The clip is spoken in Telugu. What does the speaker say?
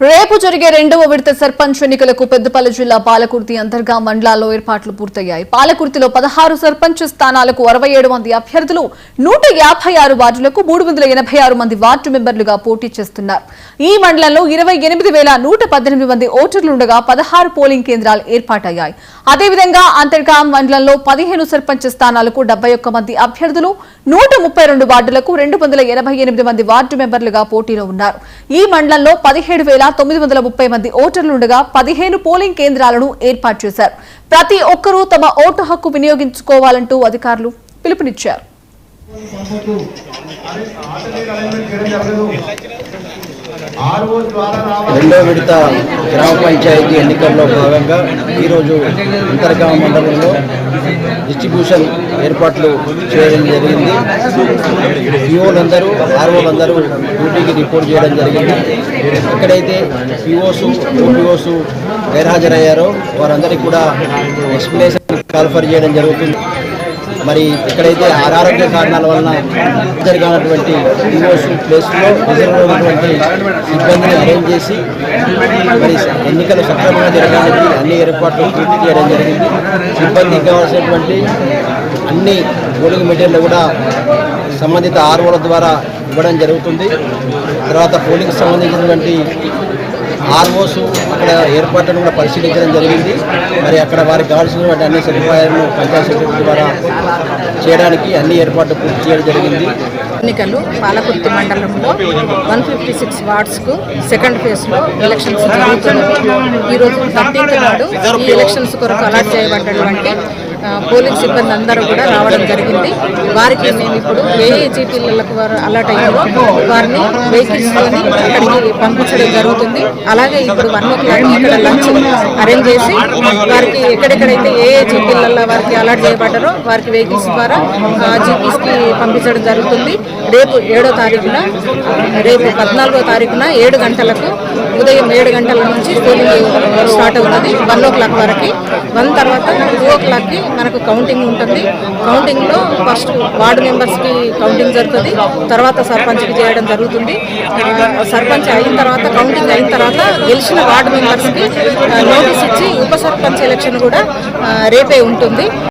రేపు జరిగే రెండవ విడత సర్పంచ్ ఎన్నికలకు పెద్దపల్లి జిల్లా పాలకుర్తి అంతర్గా మండలాల్లో ఏర్పాట్లు పూర్తయ్యాయి. పాలకుర్తిలో 16 సర్పంచ్ స్థానాలకు 67 మంది అభ్యర్థులు 156 వార్డులకు 386 మంది వార్డు మెంబర్లుగా పోటీ చేస్తున్నారు. ఈ మండలంలో 28,118 మంది ఓటర్లుండగా 16 పోలింగ్ కేంద్రాలు ఏర్పాటయ్యాయి. అదేవిధంగా అంతర్గా మండలంలో 15 సర్పంచ్ స్థానాలకు 71 మంది అభ్యర్థులు 132 వార్డులకు 288 మంది వార్డు మెంబర్లుగా పోటీలో ఉన్నారు. ఈ మండలంలో 17,930 మంది ఓటర్లుండగా 15 పోలింగ్ కేంద్రాలను ఏర్పాటు చేశారు. ప్రతి ఒక్కరూ తమ ఓటు హక్కు వినియోగించుకోవాలంటూ అధికారులు పిలుపునిచ్చారు. రెండో విడత గ్రామ పంచాయతీ ఎన్నికల్లో భాగంగా ఈరోజు అంతర్గామ మండలంలో డిస్ట్రిబ్యూషన్ ఏర్పాట్లు చేయడం జరిగింది. పిఓలందరూ ఆర్ఓలందరూ డ్యూటీకి రిపోర్ట్ చేయడం జరిగింది. ఎక్కడైతే పిఓస్ ఓపీఓస్ గైర్హాజరయ్యారో వారందరికీ కూడా ఎక్స్ప్లెనేషన్ కాల్ఫర్ చేయడం జరుగుతుంది. మరి ఎక్కడైతే అనారోగ్య కారణాల వలన జరగనటువంటి పిఓస్ ప్లేస్లో రిజర్వ్ ఉన్నటువంటి సిబ్బందిని అరేంజ్ చేసి మరి ఎన్నికలు సక్రమంగా జరగడానికి అన్ని ఏర్పాట్లు పూర్తి చేయడం జరిగింది. సిబ్బందికి కావాల్సినటువంటి అన్ని పోలింగ్ మెటీరియల్ కూడా సంబంధిత ఆర్ఓల ద్వారా ఇవ్వడం జరుగుతుంది. తర్వాత పోలింగ్కి సంబంధించినటువంటి ఆర్ఓస్ అక్కడ ఏర్పాట్లను కూడా పరిశీలించడం జరిగింది. మరి అక్కడ వారికి కావాల్సినటువంటి అన్ని సదుపాయాలను పంచాయత్ సెక్రటరీ ద్వారా చేయడానికి అన్ని ఏర్పాట్లు పూర్తి చేయడం జరిగింది. ఎన్నికలు పాలకుర్తి మండలంలో 156 వార్డ్స్కు సెకండ్ ఫేజ్లో ఎలక్షన్స్ జరుగుతున్నవి. ఈరోజు 13th నాడు ఈ ఎలక్షన్స్ కొరకు అలాట్ చేయబడ్డటువంటి పోలింగ్ సిబ్బంది అందరూ కూడా రావడం జరిగింది. వారికి మేము ఇప్పుడు ఏఏజీపీలకు వారు అలాట్ అయ్యారో వారిని వెహికల్స్లోని అక్కడికి పంపించడం జరుగుతుంది. అలాగే ఇప్పుడు 1 o'clock ఇక్కడ లంచ్ అరేంజ్ చేసి వారికి ఎక్కడెక్కడైతే ఏఏజీపీలలో వారికి అలాట్ చేయబడ్డారో వారికి వెహికల్స్ ద్వారా జీపీస్కి పంపించడం జరుగుతుంది. రేపు 7వ తారీఖున రేపు 14వ తారీఖున 7 గంటలకు ఉదయం 7 గంటల నుంచి పోలింగ్ స్టార్ట్ అవుతుంది. 1 o'clock వరకు. 1 తర్వాత 2 o'clockకి మనకు కౌంటింగ్ ఉంటుంది. కౌంటింగ్లో ఫస్ట్ వార్డు మెంబర్స్కి కౌంటింగ్ జరుగుతుంది. తర్వాత సర్పంచ్కి చేయడం జరుగుతుంది. సర్పంచ్ అయిన తర్వాత కౌంటింగ్ అయిన తర్వాత గెలిచిన వార్డు మెంబర్స్కి నోటీస్ ఇచ్చి ఉప సర్పంచ్ ఎలక్షన్ కూడా రేపే ఉంటుంది.